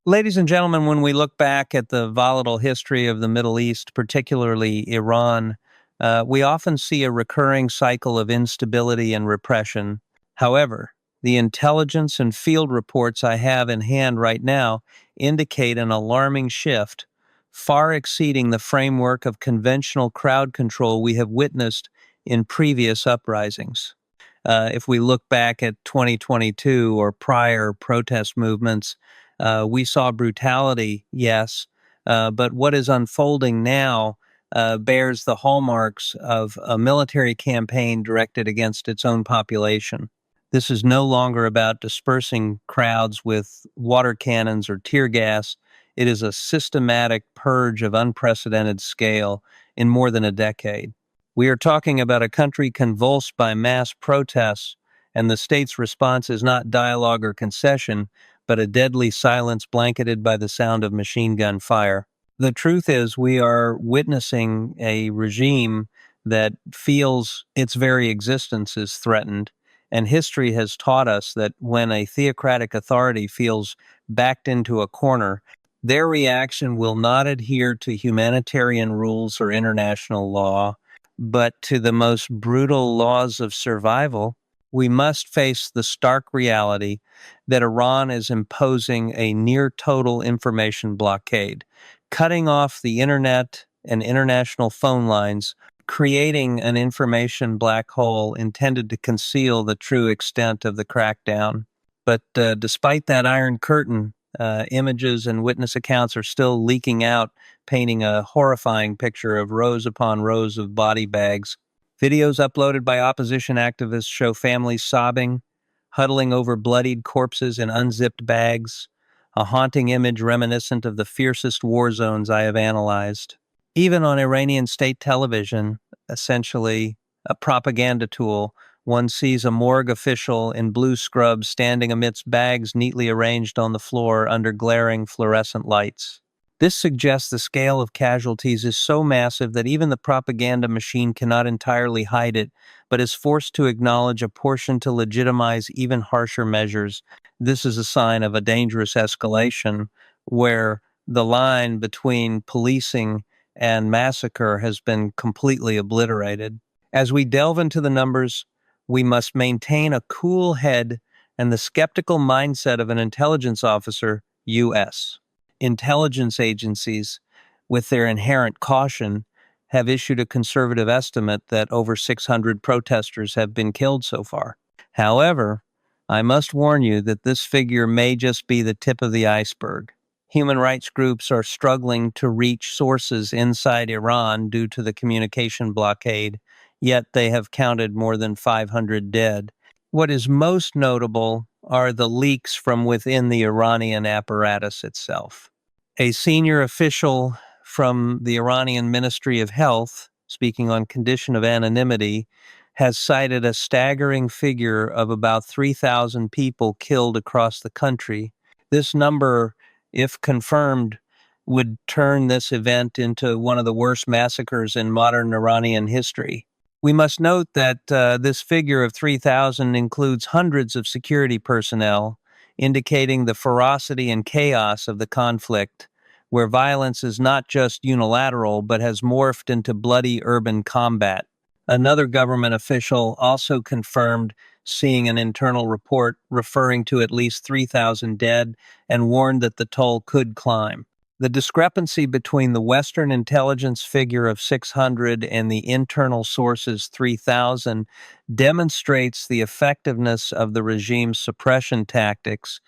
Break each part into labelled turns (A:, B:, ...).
A: Ladies and gentlemen, when we look back at the volatile history of the Middle East, particularly Iran, we often see a recurring cycle of instability and repression. However, the intelligence and field reports I have in hand right now indicate an alarming shift, far exceeding the framework of conventional crowd control we have witnessed in previous uprisings. If we look back at 2022 or prior protest movements, we saw brutality, yes, but what is unfolding now bears the hallmarks of a military campaign directed against its own population. This is no longer about dispersing crowds with water cannons or tear gas. It is a systematic purge of unprecedented scale in more than a decade. We are talking about a country convulsed by mass protests, and the state's response is not dialogue or concession, but a deadly silence blanketed by the sound of machine gun fire. The truth is, we are witnessing a regime that feels its very existence is threatened, and history has taught us that when a theocratic authority feels backed into a corner, their reaction will not adhere to humanitarian rules or international law, but to the most brutal laws of survival. We must face the stark reality that Iran is imposing a near total information blockade, cutting off the internet and international phone lines, creating an information black hole intended to conceal the true extent of the crackdown. But despite that iron curtain, images and witness accounts are still leaking out, painting a horrifying picture of rows upon rows of body bags. Videos uploaded by opposition activists show families sobbing, huddling over bloodied corpses in unzipped bags, a haunting image reminiscent of the fiercest war zones I have analyzed. Even on Iranian state television, essentially a propaganda tool, one sees a morgue official in blue scrubs standing amidst bags neatly arranged on the floor under glaring fluorescent lights. This suggests the scale of casualties is so massive that even the propaganda machine cannot entirely hide it, but is forced to acknowledge a portion to legitimize even harsher measures. This is a sign of a dangerous escalation where the line between policing and massacre has been completely obliterated. As we delve into the numbers, we must maintain a cool head and the skeptical mindset of an intelligence officer, U.S. Intelligence agencies, with their inherent caution, have issued a conservative estimate that over 600 protesters have been killed so far. However, I must warn you that this figure may just be the tip of the iceberg. Human rights groups are struggling to reach sources inside Iran due to the communication blockade, yet they have counted more than 500 dead. What is most notable are the leaks from within the Iranian apparatus itself. A senior official from the Iranian Ministry of Health, speaking on condition of anonymity, has cited a staggering figure of about 3,000 people killed across the country. This number, if confirmed, would turn this event into one of the worst massacres in modern Iranian history. We must note that this figure of 3,000 includes hundreds of security personnel, indicating the ferocity and chaos of the conflict, where violence is not just unilateral but has morphed into bloody urban combat. Another government official also confirmed seeing an internal report referring to at least 3,000 dead and warned that the toll could climb. The discrepancy between the Western intelligence figure of 600 and the internal source's 3,000 demonstrates the effectiveness of the regime's suppression tactics.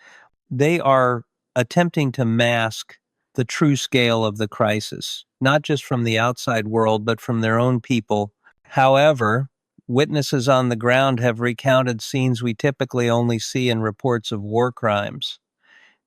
A: They are attempting to mask the true scale of the crisis, not just from the outside world, but from their own people. However, witnesses on the ground have recounted scenes we typically only see in reports of war crimes.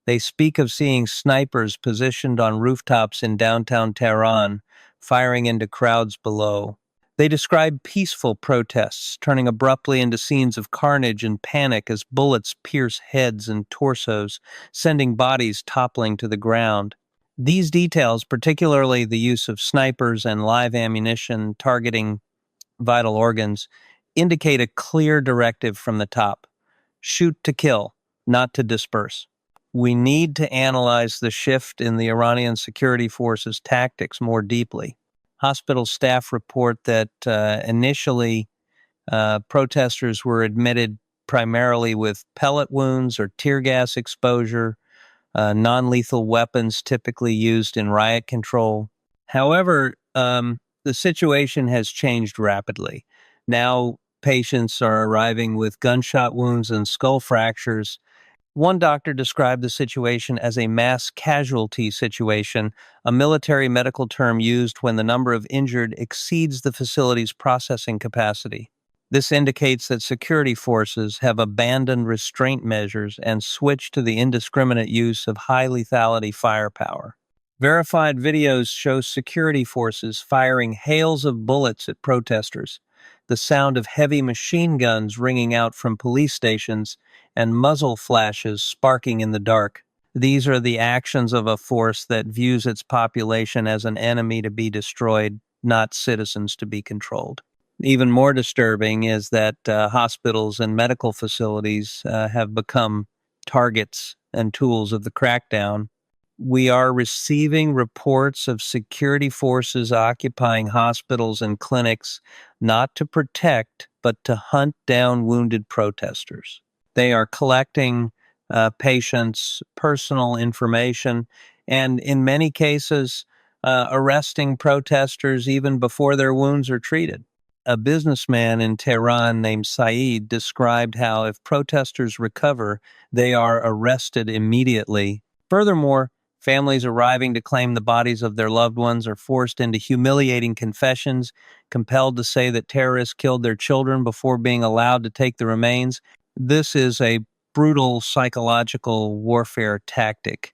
A: They speak of seeing snipers positioned on rooftops in downtown Tehran, firing into crowds below. They describe peaceful protests, turning abruptly into scenes of carnage and panic as bullets pierce heads and torsos, sending bodies toppling to the ground. These details, particularly the use of snipers and live ammunition targeting vital organs, indicate a clear directive from the top: shoot to kill, not to disperse. we need to analyze the shift in the Iranian security forces' tactics more deeply. Hospital staff report that initially protesters were admitted primarily with pellet wounds or tear gas exposure, non-lethal weapons typically used in riot control. However, the situation has changed rapidly. Now patients are arriving with gunshot wounds and skull fractures. One doctor described the situation as a mass casualty situation, a military medical term used when the number of injured exceeds the facility's processing capacity. This indicates that security forces have abandoned restraint measures and switched to the indiscriminate use of high lethality firepower. Verified videos show security forces firing hails of bullets at protesters, the sound of heavy machine guns ringing out from police stations, and muzzle flashes sparking in the dark. These are the actions of a force that views its population as an enemy to be destroyed, not citizens to be controlled. Even more disturbing is that hospitals and medical facilities have become targets and tools of the crackdown. We are receiving reports of security forces occupying hospitals and clinics not to protect, but to hunt down wounded protesters. They are collecting patients' personal information and, in many cases, arresting protesters even before their wounds are treated. A businessman in Tehran named Saeed described how if protesters recover, they are arrested immediately. Furthermore, families arriving to claim the bodies of their loved ones are forced into humiliating confessions, compelled to say that terrorists killed their children before being allowed to take the remains. This is a brutal psychological warfare tactic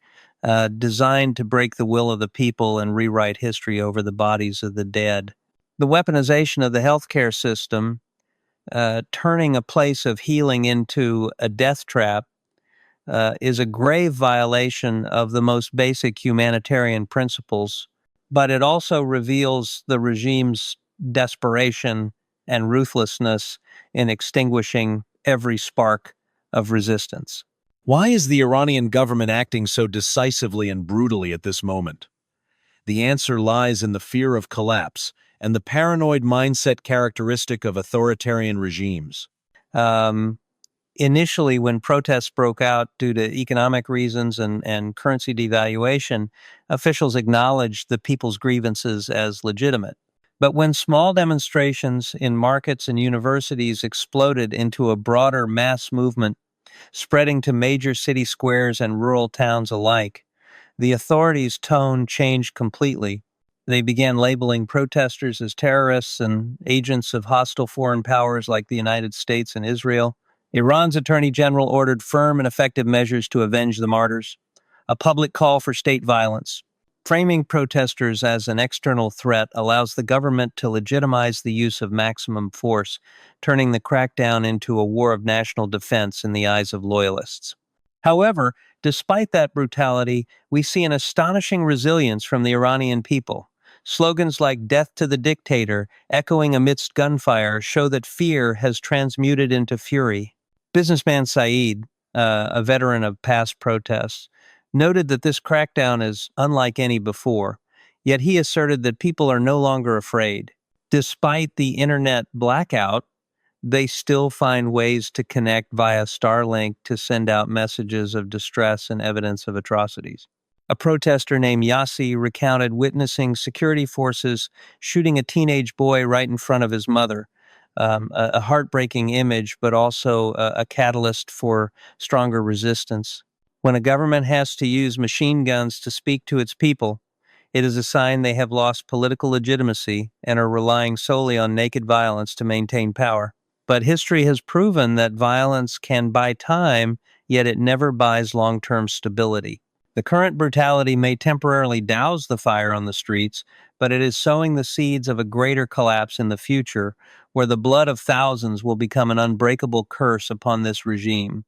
A: designed to break the will of the people and rewrite history over the bodies of the dead. The weaponization of the healthcare system, turning a place of healing into a death trap, is a grave violation of the most basic humanitarian principles, but it also reveals the regime's desperation and ruthlessness in extinguishing every spark of resistance.
B: Why is the Iranian government acting so decisively and brutally at this moment? The answer lies in the fear of collapse and the paranoid mindset characteristic of authoritarian regimes.
A: Initially, when protests broke out due to economic reasons and currency devaluation, officials acknowledged the people's grievances as legitimate. But when small demonstrations in markets and universities exploded into a broader mass movement, spreading to major city squares and rural towns alike, the authorities' tone changed completely. They began labeling protesters as terrorists and agents of hostile foreign powers like the United States and Israel. Iran's attorney general ordered firm and effective measures to avenge the martyrs, a public call for state violence. Framing protesters as an external threat allows the government to legitimize the use of maximum force, turning the crackdown into a war of national defense in the eyes of loyalists. However, despite that brutality, we see an astonishing resilience from the Iranian people. Slogans like "Death to the Dictator," echoing amidst gunfire, show that fear has transmuted into fury. Businessman Saeed, a veteran of past protests, noted that this crackdown is unlike any before, yet he asserted that people are no longer afraid. Despite the internet blackout, they still find ways to connect via Starlink to send out messages of distress and evidence of atrocities. A protester named Yassi recounted witnessing security forces shooting a teenage boy right in front of his mother. A heartbreaking image, but also a catalyst for stronger resistance. When a government has to use machine guns to speak to its people, it is a sign they have lost political legitimacy and are relying solely on naked violence to maintain power. But history has proven that violence can buy time, yet it never buys long-term stability. The current brutality may temporarily douse the fire on the streets, but it is sowing the seeds of a greater collapse in the future, where the blood of thousands will become an unbreakable curse upon this regime.